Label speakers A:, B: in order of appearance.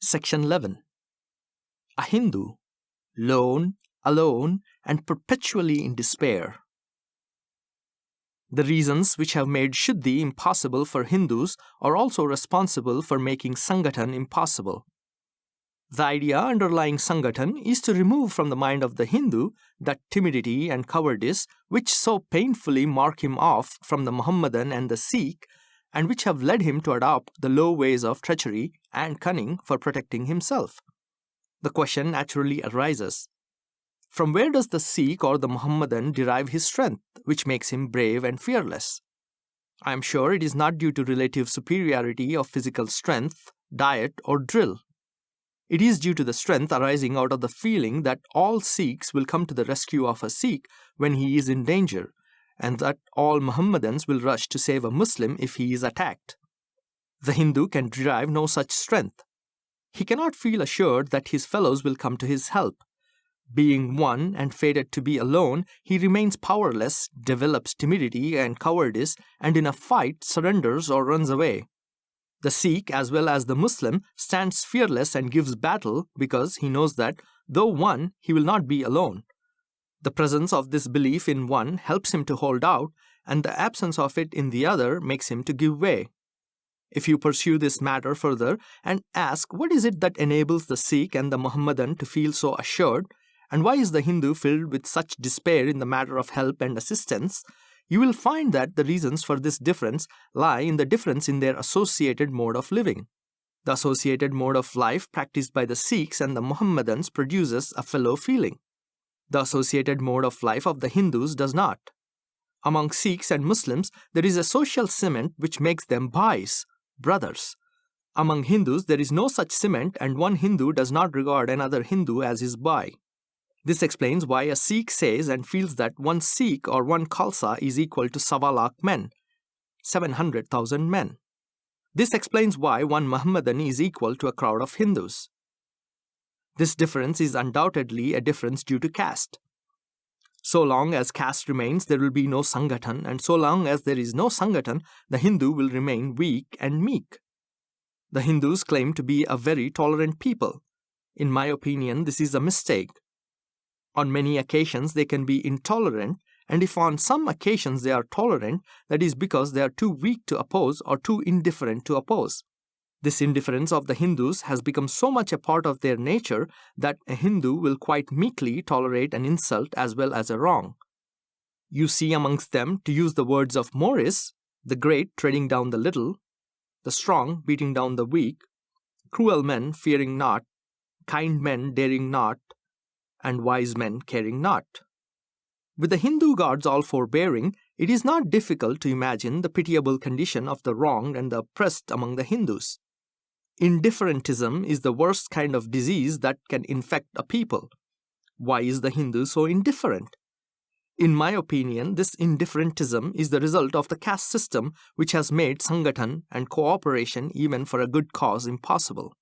A: Section 11. A Hindu, lone, alone, and perpetually in despair. The reasons which have made Shuddhi impossible for Hindus are also responsible for making Sangathan impossible. The idea underlying Sangathan is to remove from the mind of the Hindu that timidity and cowardice which so painfully mark him off from the Mohammedan and the Sikh, and which have led him to adopt the low ways of treachery and cunning for protecting himself. The question naturally arises: from where does the Sikh or the Mohammedan derive his strength, which makes him brave and fearless? I am sure it is not due to relative superiority of physical strength, diet, or drill. It is due to the strength arising out of the feeling that all Sikhs will come to the rescue of a Sikh when he is in danger, and that all Mohammedans will rush to save a Muslim if he is attacked. The Hindu can derive no such strength. He cannot feel assured that his fellows will come to his help. Being one and fated to be alone, he remains powerless, develops timidity and cowardice, and in a fight surrenders or runs away. The Sikh, as well as the Muslim, stands fearless and gives battle because he knows that, though one, he will not be alone. The presence of this belief in one helps him to hold out, and the absence of it in the other makes him to give way. If you pursue this matter further and ask what is it that enables the Sikh and the Mohammedan to feel so assured, and why is the Hindu filled with such despair in the matter of help and assistance, you will find that the reasons for this difference lie in the difference in their associated mode of living. The associated mode of life practiced by the Sikhs and the Mohammedans produces a fellow feeling. The associated mode of life of the Hindus does not. Among Sikhs and Muslims, there is a social cement which makes them bhais, brothers. Among Hindus, there is no such cement, and one Hindu does not regard another Hindu as his bhai. This explains why a Sikh says and feels that one Sikh or one Khalsa is equal to 1.25 lakh men, 700,000 men. This explains why one Mohammedan is equal to a crowd of Hindus. This difference is undoubtedly a difference due to caste. So long as caste remains, there will be no Sangathan, and so long as there is no Sangathan, the Hindu will remain weak and meek. The Hindus claim to be a very tolerant people. In my opinion, this is a mistake. On many occasions, they can be intolerant, and if on some occasions they are tolerant, that is because they are too weak to oppose or too indifferent to oppose. This indifference of the Hindus has become so much a part of their nature that a Hindu will quite meekly tolerate an insult as well as a wrong. You see amongst them, to use the words of Morris, the great treading down the little, the strong beating down the weak, cruel men fearing not, kind men daring not, and wise men caring not. With the Hindu gods all forbearing, it is not difficult to imagine the pitiable condition of the wronged and the oppressed among the Hindus. Indifferentism is the worst kind of disease that can infect a people. Why is the Hindu so indifferent? In my opinion, this indifferentism is the result of the caste system which has made Sangathan and cooperation even for a good cause impossible.